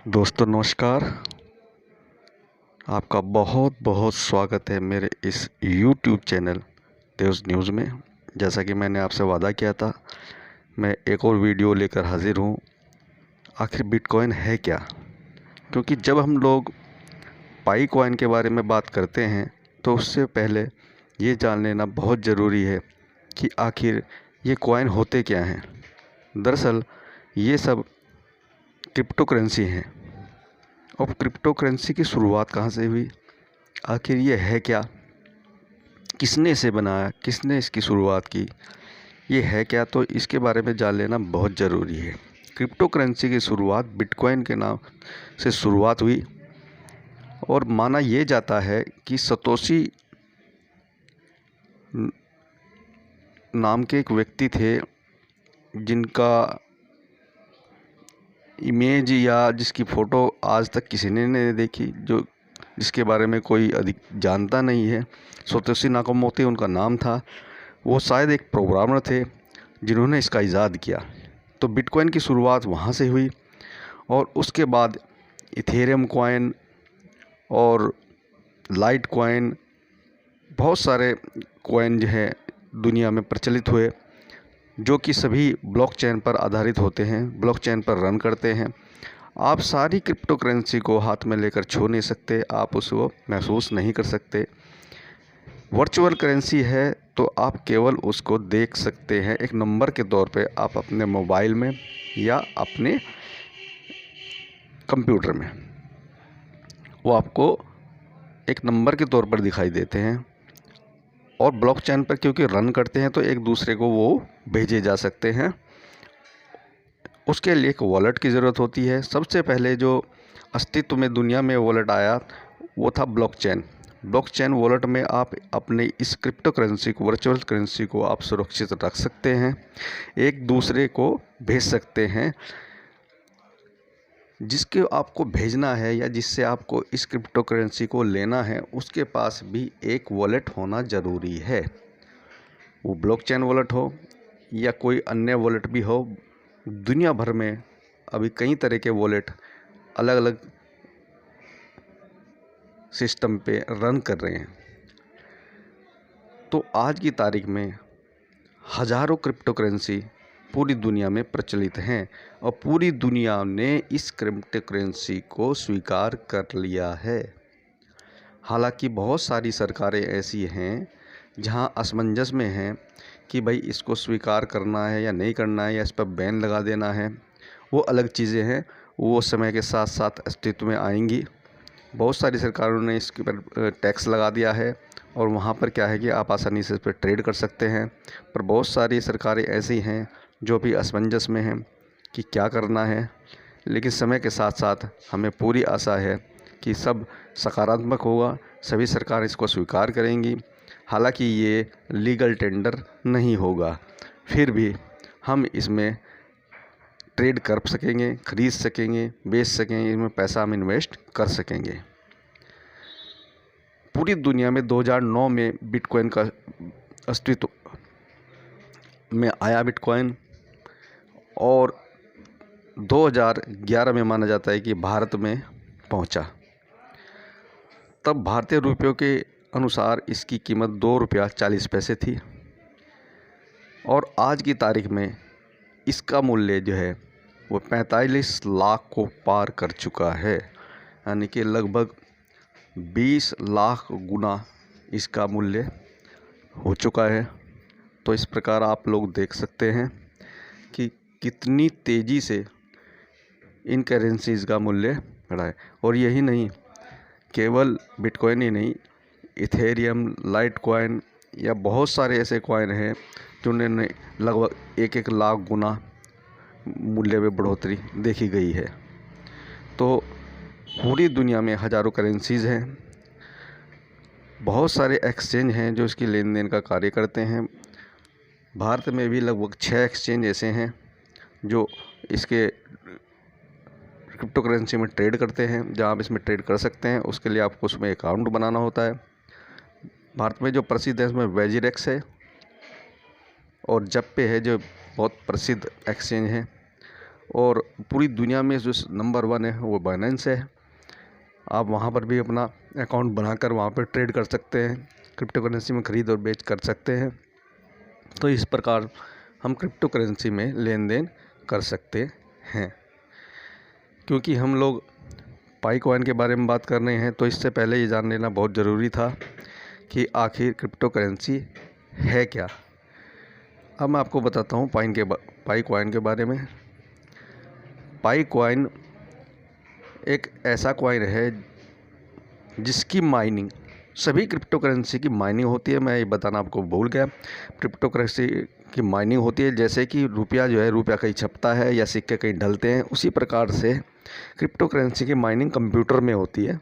दोस्तों नमस्कार। आपका बहुत बहुत स्वागत है मेरे इस YouTube चैनल तेज न्यूज़ में। जैसा कि मैंने आपसे वादा किया था, मैं एक और वीडियो लेकर हाजिर हूँ। आखिर बिटकॉइन है क्या? क्योंकि जब हम लोग पाई कॉइन के बारे में बात करते हैं तो उससे पहले ये जान लेना बहुत ज़रूरी है कि आखिर ये कॉइन होते क्या हैं। दरअसल ये सब क्रिप्टो करेंसी हैं। और क्रिप्टो करेंसी की शुरुआत कहाँ से हुई, आखिर ये है क्या, किसने इसे बनाया, किसने इसकी शुरुआत की, ये है क्या, तो इसके बारे में जान लेना बहुत ज़रूरी है। क्रिप्टो करेंसी की शुरुआत बिटकॉइन के नाम से शुरुआत हुई और माना ये जाता है कि सतोशी नाम के एक व्यक्ति थे जिनका इमेज या जिसकी फ़ोटो आज तक किसी ने नहीं देखी, जिसके बारे में कोई अधिक जानता नहीं है। सतोशी नाकामोतो उनका नाम था। वो शायद एक प्रोग्रामर थे जिन्होंने इसका इजाद किया। तो बिटकॉइन की शुरुआत वहाँ से हुई और उसके बाद इथेरियम कॉइन और लाइट कॉइन, बहुत सारे कॉइन जो है दुनिया में प्रचलित हुए, जो कि सभी ब्लॉकचेन पर आधारित होते हैं, ब्लॉकचेन पर रन करते हैं। आप सारी क्रिप्टो करेंसी को हाथ में लेकर छू नहीं सकते, आप उसको महसूस नहीं कर सकते। वर्चुअल करेंसी है तो आप केवल उसको देख सकते हैं एक नंबर के तौर पे, आप अपने मोबाइल में या अपने कंप्यूटर में वो आपको एक नंबर के तौर पर दिखाई देते हैं। और ब्लॉकचेन पर क्योंकि रन करते हैं तो एक दूसरे को वो भेजे जा सकते हैं। उसके लिए एक वॉलेट की ज़रूरत होती है। सबसे पहले जो अस्तित्व में दुनिया में वॉलेट आया वो था ब्लॉकचेन। ब्लॉकचेन वॉलेट में आप अपने इस क्रिप्टो करेंसी को, वर्चुअल करेंसी को आप सुरक्षित रख सकते हैं, एक दूसरे को भेज सकते हैं। जिसके आपको भेजना है या जिससे आपको इस क्रिप्टो करेंसी को लेना है उसके पास भी एक वॉलेट होना ज़रूरी है। वो ब्लॉकचेन वॉलेट हो या कोई अन्य वॉलेट भी हो। दुनिया भर में अभी कई तरह के वॉलेट अलग अलग सिस्टम पे रन कर रहे हैं। तो आज की तारीख में हज़ारों क्रिप्टो करेंसी पूरी दुनिया में प्रचलित हैं और पूरी दुनिया ने इस क्रिप्टो करेंसी को स्वीकार कर लिया है। हालांकि बहुत सारी सरकारें ऐसी हैं जहां असमंजस में हैं कि भाई इसको स्वीकार करना है या नहीं करना है, या इस पर बैन लगा देना है। वो अलग चीज़ें हैं, वो समय के साथ साथ अस्तित्व में आएंगी। बहुत सारी सरकारों ने इसके पर टैक्स लगा दिया है और वहाँ पर क्या है कि आप आसानी से इस पर ट्रेड कर सकते हैं। पर बहुत सारी सरकारें ऐसी हैं जो भी असमंजस में हैं कि क्या करना है। लेकिन समय के साथ साथ हमें पूरी आशा है कि सब सकारात्मक होगा, सभी सरकार इसको स्वीकार करेंगी। हालांकि ये लीगल टेंडर नहीं होगा, फिर भी हम इसमें ट्रेड कर सकेंगे, ख़रीद सकेंगे, बेच सकेंगे, इसमें पैसा हम इन्वेस्ट कर सकेंगे। पूरी दुनिया में 2009 में बिटकॉइन का अस्तित्व में आया बिटकॉइन, और 2011 में माना जाता है कि भारत में पहुंचा। तब भारतीय रुपयों के अनुसार इसकी कीमत 2 रुपया 40 पैसे थी और आज की तारीख में इसका मूल्य जो है वो 45 लाख को पार कर चुका है, यानी कि लगभग 20 लाख गुना इसका मूल्य हो चुका है। तो इस प्रकार आप लोग देख सकते हैं कि कितनी तेज़ी से इन करेंसीज़ का मूल्य बढ़ा है। और यही नहीं, केवल बिटकॉइन ही नहीं, इथेरियम, लाइट कॉइन या बहुत सारे ऐसे कॉइन हैं जिन्होंने लगभग 1-1 लाख गुना मूल्य में बढ़ोतरी देखी गई है। तो पूरी दुनिया में हज़ारों करेंसीज़ हैं, बहुत सारे एक्सचेंज हैं जो इसकी लेन देन का कार्य करते हैं। भारत में भी लगभग 6 एक्सचेंज ऐसे हैं जो इसके क्रिप्टो करेंसी में ट्रेड करते हैं, जहां आप इसमें ट्रेड कर सकते हैं। उसके लिए आपको उसमें अकाउंट बनाना होता है। भारत में जो प्रसिद्ध है उसमें वेजिरेक्स है और जप्पे है जो बहुत प्रसिद्ध एक्सचेंज है। और पूरी दुनिया में जो नंबर 1 है वो बाइनेंस है। आप वहाँ पर भी अपना अकाउंट बनाकर वहाँ पर ट्रेड कर सकते हैं, क्रिप्टो करेंसी में ख़रीद और बेच कर सकते हैं। तो इस प्रकार हम क्रिप्टो करेंसी में लेन देन कर सकते हैं। क्योंकि हम लोग पाई कॉइन के बारे में बात कर रहे हैं, तो इससे पहले ये जान लेना बहुत ज़रूरी था कि आखिर क्रिप्टो करेंसी है क्या। अब मैं आपको बताता हूँ पाई कॉइन के बारे में। पाई कॉइन एक ऐसा कॉइन है जिसकी माइनिंग, सभी क्रिप्टो करेंसी की माइनिंग होती है। मैं ये बताना आपको भूल गया, क्रिप्टो करेंसी की माइनिंग होती है। जैसे कि रुपया जो है, रुपया कहीं छपता है या सिक्के कहीं ढलते हैं, उसी प्रकार से क्रिप्टो करेंसी की माइनिंग कंप्यूटर में होती है।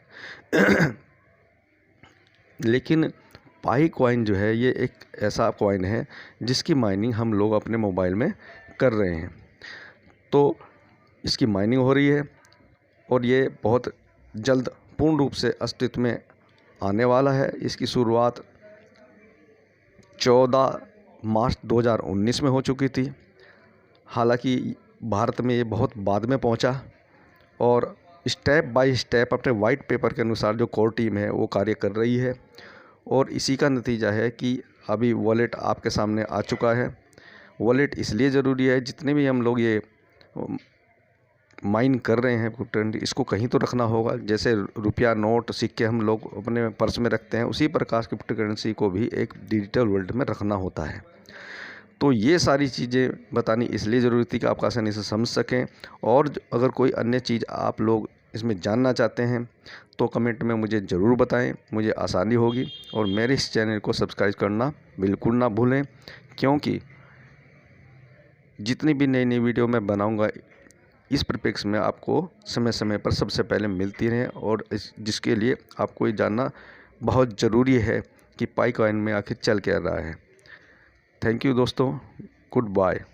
लेकिन पाई कॉइन जो है ये एक ऐसा कॉइन है जिसकी माइनिंग हम लोग अपने मोबाइल में कर रहे हैं। तो इसकी माइनिंग हो रही है और ये बहुत जल्द पूर्ण रूप से अस्तित्व में आने वाला है। इसकी शुरुआत 14 मार्च 2019 में हो चुकी थी। हालांकि भारत में ये बहुत बाद में पहुंचा और स्टेप बाय स्टेप अपने वाइट पेपर के अनुसार जो कोर टीम है वो कार्य कर रही है। और इसी का नतीजा है कि अभी वॉलेट आपके सामने आ चुका है। वॉलेट इसलिए ज़रूरी है, जितने भी हम लोग ये माइन कर रहे हैं क्रिप्टो, इसको कहीं तो रखना होगा। जैसे रुपया, नोट, सिक्के हम लोग अपने पर्स में रखते हैं, उसी प्रकार क्रिप्टो करेंसी को भी एक डिजिटल वर्ल्ड में रखना होता है। तो ये सारी चीज़ें बतानी इसलिए ज़रूरी थी कि आप आसानी से समझ सकें। और अगर कोई अन्य चीज़ आप लोग इसमें जानना चाहते हैं तो कमेंट में मुझे ज़रूर बताएं, मुझे आसानी होगी। और मेरे इस चैनल को सब्सक्राइब करना बिल्कुल ना भूलें, क्योंकि जितनी भी नई नई वीडियो मैं बनाऊंगा इस परिप्रेक्ष्य में आपको समय समय पर सबसे पहले मिलती रहें, और जिसके लिए आपको ये जानना बहुत ज़रूरी है कि पाई कॉइन में आखिर चल क्या रहा है। थैंक यू दोस्तों, गुड बाय।